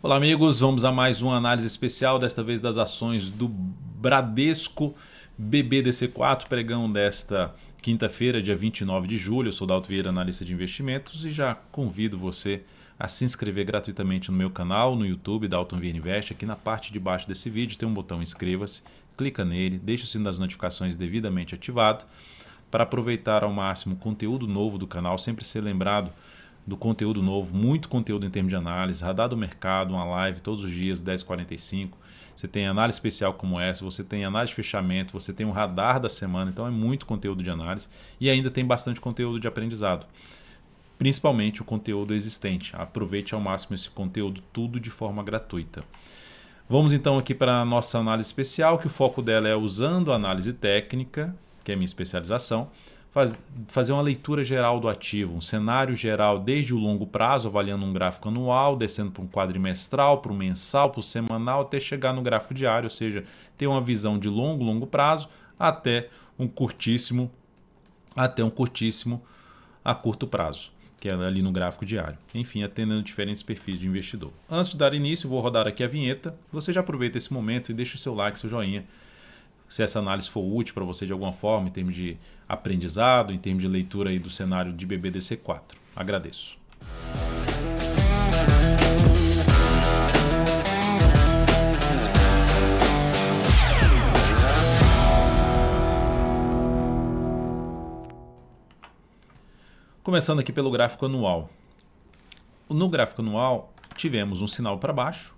Olá, amigos. Vamos a mais uma análise especial, desta vez das ações do Bradesco BBDC4, pregão desta quinta-feira, dia 29 de julho. Eu sou Dalto Vieira, analista de investimentos, e já convido você a se inscrever gratuitamente no meu canal, no YouTube, Dalton Vieira Invest. Aqui na parte de baixo desse vídeo tem um botão inscreva-se, clica nele, deixa o sino das notificações devidamente ativado para aproveitar ao máximo o conteúdo novo do canal, sempre ser lembrado do conteúdo novo, muito conteúdo em termos de análise, radar do mercado, uma live todos os dias, 10h45. Você tem análise especial como essa, você tem análise de fechamento, você tem um radar da semana, então é muito conteúdo de análise e ainda tem bastante conteúdo de aprendizado, principalmente o conteúdo existente. Aproveite ao máximo esse conteúdo, tudo de forma gratuita. Vamos então aqui para a nossa análise especial, que o foco dela é usando a análise técnica, que é a minha especialização, fazer uma leitura geral do ativo, um cenário geral desde o longo prazo, avaliando um gráfico anual, descendo para um quadrimestral, para o mensal, para o semanal, até chegar no gráfico diário, ou seja, ter uma visão de longo prazo até um curtíssimo a curto prazo, que é ali no gráfico diário. Enfim, atendendo diferentes perfis de investidor. Antes de dar início, vou rodar aqui a vinheta. Você já aproveita esse momento e deixa o seu like, seu joinha, se essa análise for útil para você de alguma forma, em termos de aprendizado, em termos de leitura aí do cenário de BBDC4. Agradeço. Começando aqui pelo gráfico anual. No gráfico anual, tivemos um sinal para baixo,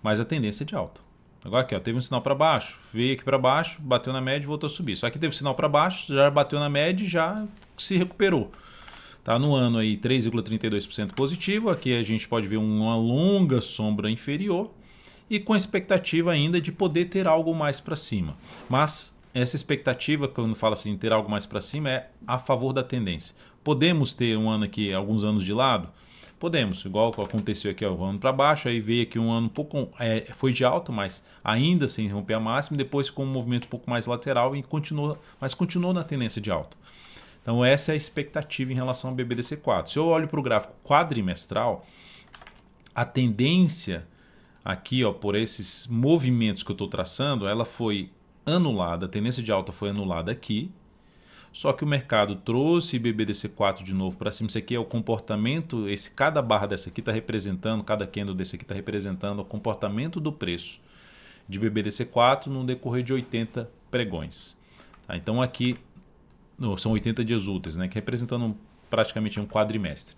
mas a tendência é de alta. Agora aqui, ó, teve um sinal para baixo, veio aqui para baixo, bateu na média e voltou a subir. Só que teve um sinal para baixo, já bateu na média e já se recuperou. Tá no ano aí 3,32% positivo. Aqui a gente pode ver uma longa sombra inferior e com a expectativa ainda de poder ter algo mais para cima. Mas essa expectativa, quando fala assim, ter algo mais para cima, é a favor da tendência. Podemos ter um ano aqui, alguns anos de lado? Podemos, igual aconteceu aqui, ó, um ano para baixo, aí veio aqui um ano um pouco, foi de alta, mas ainda sem romper a máxima, depois com um movimento um pouco mais lateral e continuou na tendência de alta. Então essa é a expectativa em relação ao BBDC4. Se eu olho para o gráfico quadrimestral, a tendência aqui, ó, por esses movimentos que eu estou traçando, ela foi anulada, a tendência de alta foi anulada aqui. Só que o mercado trouxe BBDC4 de novo para cima. Isso aqui é o comportamento, cada barra dessa aqui está representando, cada candle desse aqui está representando o comportamento do preço de BBDC4 no decorrer de 80 pregões. Tá? Então aqui são 80 dias úteis, né? Que representando praticamente um quadrimestre.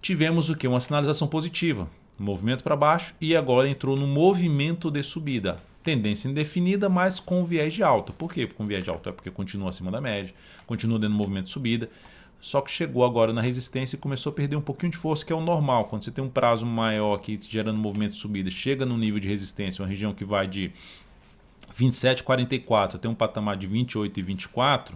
Tivemos o que? Uma sinalização positiva, movimento para baixo, e agora entrou no movimento de subida. Tendência indefinida, mas com viés de alta. Por quê? Com viés de alta é porque continua acima da média, continua dando movimento de subida, só que chegou agora na resistência e começou a perder um pouquinho de força, que é o normal. Quando você tem um prazo maior aqui gerando movimento de subida, chega no nível de resistência, uma região que vai de 27,44 até um patamar de 28,24,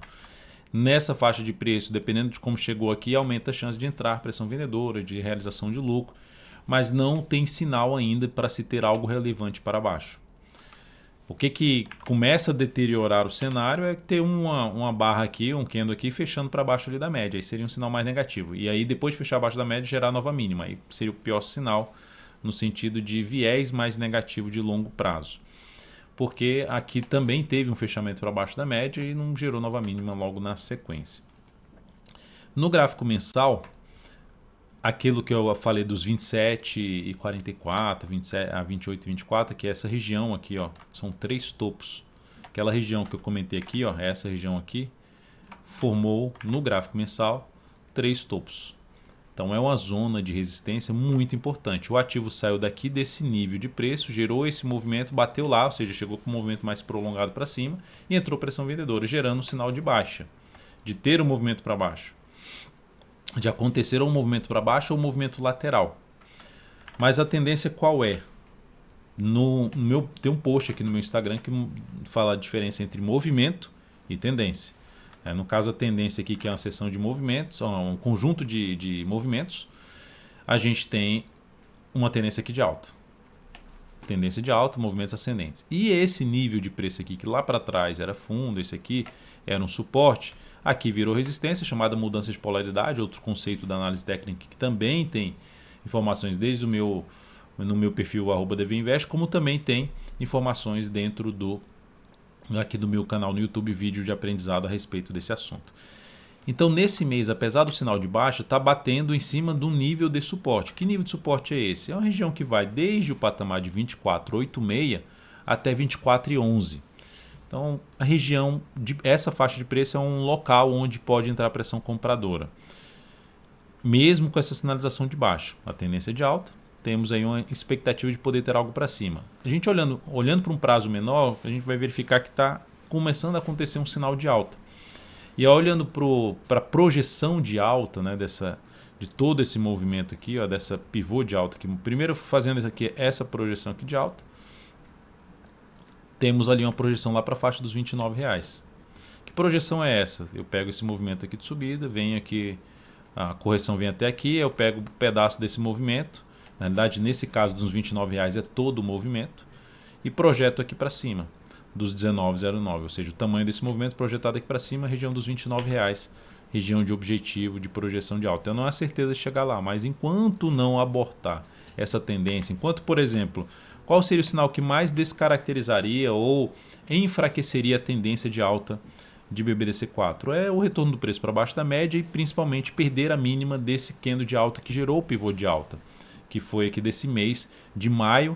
nessa faixa de preço, dependendo de como chegou aqui, aumenta a chance de entrar pressão vendedora, de realização de lucro, mas não tem sinal ainda para se ter algo relevante para baixo. O que começa a deteriorar o cenário é ter uma barra aqui, um candle aqui, fechando para baixo ali da média. Aí seria um sinal mais negativo. E aí, depois de fechar abaixo da média, gerar nova mínima. Aí seria o pior sinal no sentido de viés mais negativo de longo prazo. Porque aqui também teve um fechamento para baixo da média e não gerou nova mínima logo na sequência. No gráfico mensal, aquilo que eu falei dos 27,44, 27 a 28,24, que é essa região aqui, ó, são 3 topos. Aquela região que eu comentei aqui, ó, essa região aqui, formou no gráfico mensal 3 topos. Então é uma zona de resistência muito importante. O ativo saiu daqui desse nível de preço, gerou esse movimento, bateu lá, ou seja, chegou com um movimento mais prolongado para cima e entrou pressão vendedora, gerando um sinal de baixa, de ter um movimento para baixo, de acontecer um movimento para baixo ou um movimento lateral. Mas a tendência qual é? Tem um post aqui no meu Instagram que fala a diferença entre movimento e tendência. No caso, a tendência aqui, que é uma seção de movimentos, um conjunto de movimentos, a gente tem uma tendência aqui de alta. Tendência de alta, movimentos ascendentes. E esse nível de preço aqui, que lá para trás era fundo, esse aqui era um suporte, aqui virou resistência, chamada mudança de polaridade, outro conceito da análise técnica que também tem informações desde o meu no meu perfil @dvinvest, como também tem informações dentro aqui do meu canal no YouTube, vídeo de aprendizado a respeito desse assunto. Então, nesse mês, apesar do sinal de baixa, está batendo em cima do nível de suporte. Que nível de suporte é esse? É uma região que vai desde o patamar de 24,86 até 24,11. Então, a região, essa faixa de preço é um local onde pode entrar pressão compradora. Mesmo com essa sinalização de baixa, a tendência é de alta, temos aí uma expectativa de poder ter algo para cima. A gente olhando para um prazo menor, a gente vai verificar que está começando a acontecer um sinal de alta. E olhando para a projeção de alta, né, de todo esse movimento aqui, ó, dessa pivô de alta, aqui, primeiro fazendo essa projeção aqui de alta, temos ali uma projeção lá para a faixa dos R$29. Que projeção é essa? Eu pego esse movimento aqui de subida, venho aqui, a correção vem até aqui, eu pego um pedaço desse movimento, na realidade nesse caso dos R$29 é todo o movimento, e projeto aqui para cima dos 19,09, ou seja, o tamanho desse movimento projetado aqui para cima, região dos R$29, região de objetivo de projeção de alta. Eu não há certeza de chegar lá, mas enquanto não abortar essa tendência, enquanto, por exemplo, qual seria o sinal que mais descaracterizaria ou enfraqueceria a tendência de alta de BBDC4? É o retorno do preço para baixo da média e principalmente perder a mínima desse candle de alta que gerou o pivô de alta, que foi aqui desse mês de maio.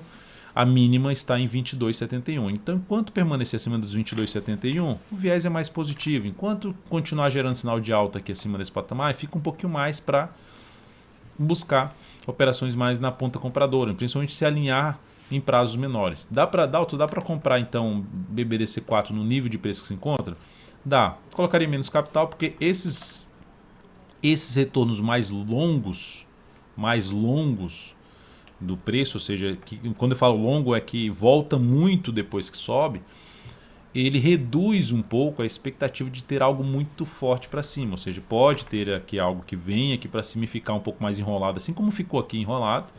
A mínima está em 22,71. Então, enquanto permanecer acima dos 22,71, o viés é mais positivo. Enquanto continuar gerando sinal de alta aqui acima desse patamar, fica um pouquinho mais para buscar operações mais na ponta compradora, principalmente se alinhar em prazos menores. Dá para comprar então BBDC4 no nível de preço que se encontra? Dá. Colocaria menos capital porque esses retornos mais longos do preço, ou seja, quando eu falo longo é que volta muito depois que sobe, ele reduz um pouco a expectativa de ter algo muito forte para cima, ou seja, pode ter aqui algo que vem aqui para cima e ficar um pouco mais enrolado, assim como ficou aqui enrolado,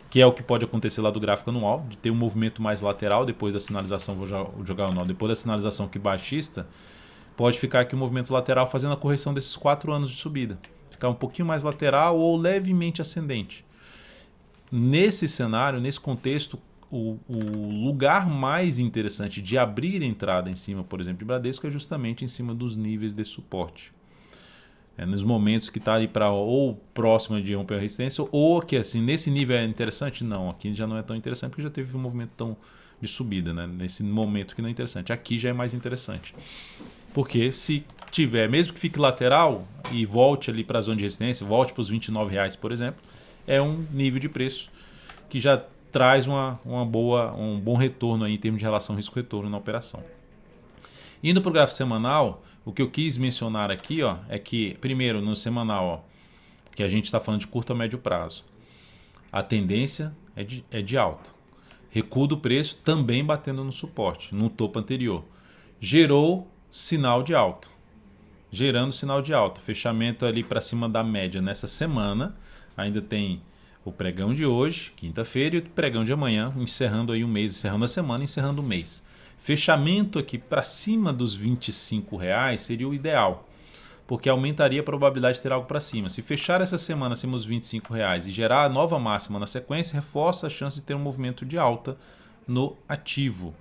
que é o que pode acontecer lá do gráfico anual, de ter um movimento mais lateral depois da sinalização, vou jogar anual, depois da sinalização que baixista, pode ficar aqui um movimento lateral fazendo a correção desses 4 anos de subida, ficar um pouquinho mais lateral ou levemente ascendente. Nesse cenário, nesse contexto, o lugar mais interessante de abrir entrada em cima, por exemplo, de Bradesco é justamente em cima dos níveis de suporte. Nos momentos que está ali para ou próximo de romper a resistência, ou que assim, nesse nível é interessante? Não, aqui já não é tão interessante porque já teve um movimento tão de subida, né? Nesse momento que não é interessante. Aqui já é mais interessante. Porque se tiver, mesmo que fique lateral e volte ali para a zona de resistência, volte para os R$29, por exemplo, é um nível de preço que já traz um bom retorno aí em termos de relação risco-retorno na operação. Indo para o gráfico semanal, o que eu quis mencionar aqui é que, primeiro, no semanal, que a gente está falando de curto a médio prazo, a tendência é de alta. Recuo do preço também batendo no suporte, no topo anterior. Gerou sinal de alta. Gerando sinal de alta. Fechamento ali para cima da média nessa semana. Ainda tem o pregão de hoje, quinta-feira, e o pregão de amanhã, encerrando aí o mês, encerrando a semana, encerrando o mês. Fechamento aqui para cima dos R$25 seria o ideal, porque aumentaria a probabilidade de ter algo para cima. Se fechar essa semana acima dos R$25 e gerar a nova máxima na sequência, reforça a chance de ter um movimento de alta no ativo.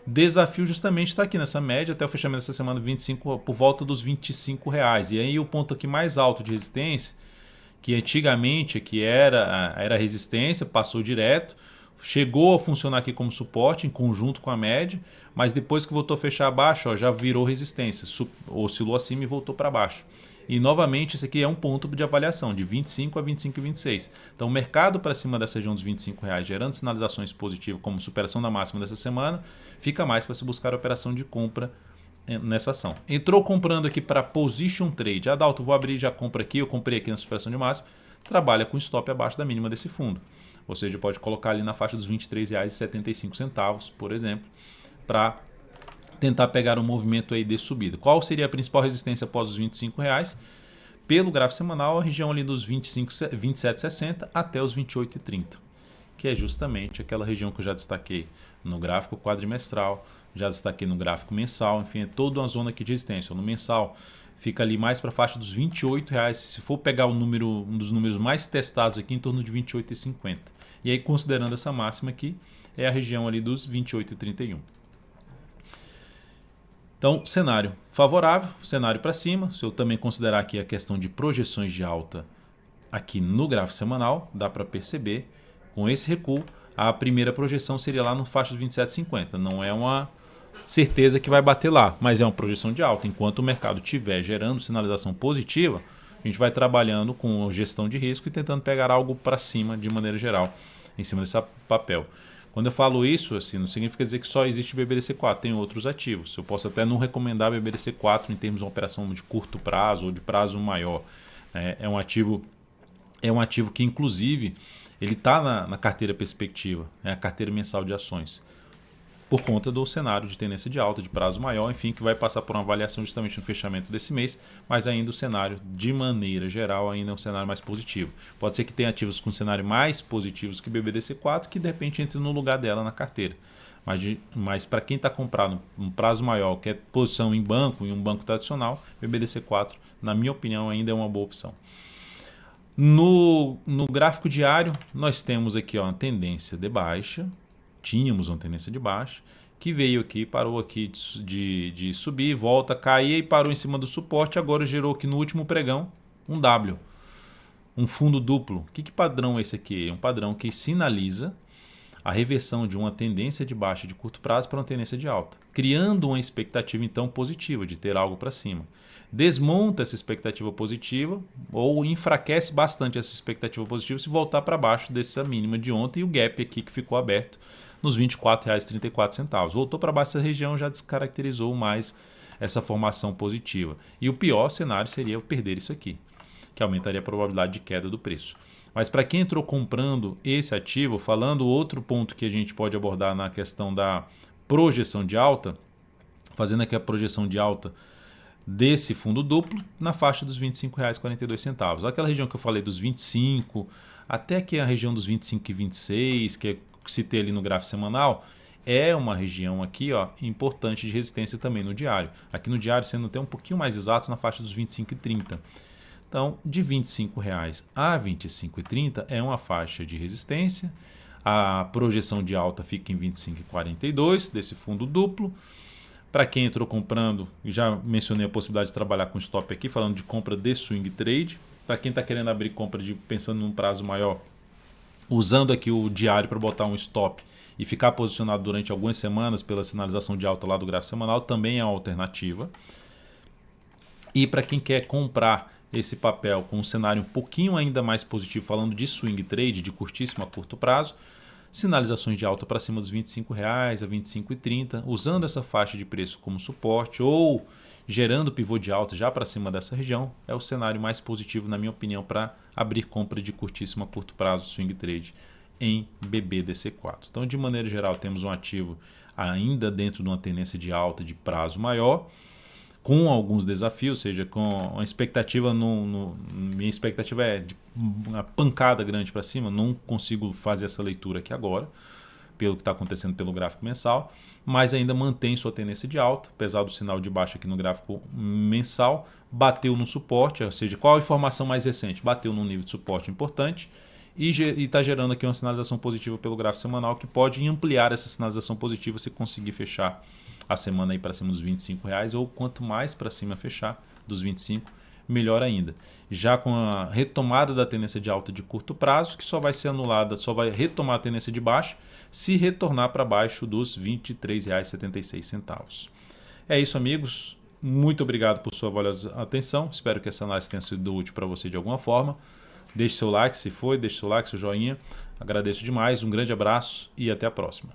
Desafio justamente está aqui nessa média até o fechamento dessa semana 25, por volta dos R$25. E aí o ponto aqui mais alto de resistência, que antigamente aqui era resistência, passou direto, chegou a funcionar aqui como suporte em conjunto com a média, mas depois que voltou a fechar abaixo, já virou resistência, oscilou acima e voltou para baixo. E novamente isso aqui é um ponto de avaliação de 25 a 25,26. Então o mercado para cima dessa região dos R$25, gerando sinalizações positivas como superação da máxima dessa semana, fica mais para se buscar a operação de compra nessa ação. Entrou comprando aqui para position trade. Adalto, vou abrir já compra aqui, eu comprei aqui na superação de máxima, trabalha com stop abaixo da mínima desse fundo. Ou seja, pode colocar ali na faixa dos R$23,75, por exemplo, para tentar pegar um movimento aí de subida. Qual seria a principal resistência após os R$25? Pelo gráfico semanal, a região ali dos 27,60 até os 28,30, que é justamente aquela região que eu já destaquei no gráfico quadrimestral, já destaquei no gráfico mensal, enfim, é toda uma zona aqui de resistência. No mensal fica ali mais para a faixa dos R$28, se for pegar um dos números mais testados aqui, em torno de 28,50. E aí, considerando essa máxima aqui, é a região ali dos 28,31. Então, cenário favorável, cenário para cima. Se eu também considerar aqui a questão de projeções de alta aqui no gráfico semanal, dá para perceber, com esse recuo, a primeira projeção seria lá no faixa dos 27,50. Não é uma certeza que vai bater lá, mas é uma projeção de alta. Enquanto o mercado estiver gerando sinalização positiva, a gente vai trabalhando com gestão de risco e tentando pegar algo para cima de maneira geral, em cima desse papel. Quando eu falo isso, assim, não significa dizer que só existe BBDC4, tem outros ativos. Eu posso até não recomendar BBDC4 em termos de uma operação de curto prazo ou de prazo maior. É um ativo que, inclusive, ele está na carteira perspectiva, a carteira mensal de ações, por conta do cenário de tendência de alta, de prazo maior, enfim, que vai passar por uma avaliação justamente no fechamento desse mês, mas ainda o cenário, de maneira geral, ainda é um cenário mais positivo. Pode ser que tenha ativos com cenário mais positivos que BBDC4, que de repente entre no lugar dela na carteira. Mas para quem está comprado um prazo maior, quer posição em banco, em um banco tradicional, BBDC4, na minha opinião, ainda é uma boa opção. No gráfico diário, nós temos aqui uma tendência de baixa. Tínhamos uma tendência de baixa, que veio aqui, parou aqui de subir, volta, cair e parou em cima do suporte. Agora gerou aqui no último pregão um W, um fundo duplo. Que padrão é esse aqui? É um padrão que sinaliza a reversão de uma tendência de baixa de curto prazo para uma tendência de alta, criando uma expectativa então positiva de ter algo para cima. Desmonta essa expectativa positiva ou enfraquece bastante essa expectativa positiva se voltar para baixo dessa mínima de ontem e o gap aqui que ficou aberto nos R$ 24,34. Voltou para baixo dessa região, já descaracterizou mais essa formação positiva. E o pior cenário seria perder isso aqui, que aumentaria a probabilidade de queda do preço. Mas para quem entrou comprando esse ativo, falando outro ponto que a gente pode abordar na questão da projeção de alta, fazendo aqui a projeção de alta desse fundo duplo na faixa dos R$ 25,42. Aquela região que eu falei dos 25, até aqui a região dos 25,26, que eu citei ali no gráfico semanal, é uma região aqui importante de resistência também no diário. Aqui no diário, sendo até um pouquinho mais exato, na faixa dos R$ 25,30. Então, de R$ 25,00 a R$ 25,30 é uma faixa de resistência. A projeção de alta fica em R$ 25,42 desse fundo duplo. Para quem entrou comprando, já mencionei a possibilidade de trabalhar com stop aqui, falando de compra de swing trade. Para quem está querendo abrir compra pensando num prazo maior, usando aqui o diário para botar um stop e ficar posicionado durante algumas semanas pela sinalização de alta lá do gráfico semanal, também é uma alternativa. E para quem quer comprar esse papel com um cenário um pouquinho ainda mais positivo, falando de swing trade, de curtíssimo a curto prazo, sinalizações de alta para cima dos R$ 25,00 a R$ 25,30, usando essa faixa de preço como suporte ou gerando pivô de alta já para cima dessa região, é o cenário mais positivo, na minha opinião, para abrir compra de curtíssimo a curto prazo swing trade em BBDC4. Então, de maneira geral, temos um ativo ainda dentro de uma tendência de alta de prazo maior, com alguns desafios, ou seja, com uma expectativa, minha expectativa é de uma pancada grande para cima, não consigo fazer essa leitura aqui agora, pelo que está acontecendo pelo gráfico mensal, mas ainda mantém sua tendência de alta, apesar do sinal de baixa aqui no gráfico mensal, bateu no suporte, ou seja, qual a informação mais recente? Bateu num nível de suporte importante e está gerando aqui uma sinalização positiva pelo gráfico semanal, que pode ampliar essa sinalização positiva se conseguir fechar a semana aí para cima dos R$ 25,00, ou quanto mais para cima fechar dos 25, melhor ainda. Já com a retomada da tendência de alta de curto prazo, que só vai ser anulada, só vai retomar a tendência de baixa se retornar para baixo dos R$ 23,76. É isso, amigos. Muito obrigado por sua valiosa atenção. Espero que essa análise tenha sido útil para você de alguma forma. Deixe seu like se foi, deixe seu like, seu joinha. Agradeço demais, um grande abraço e até a próxima.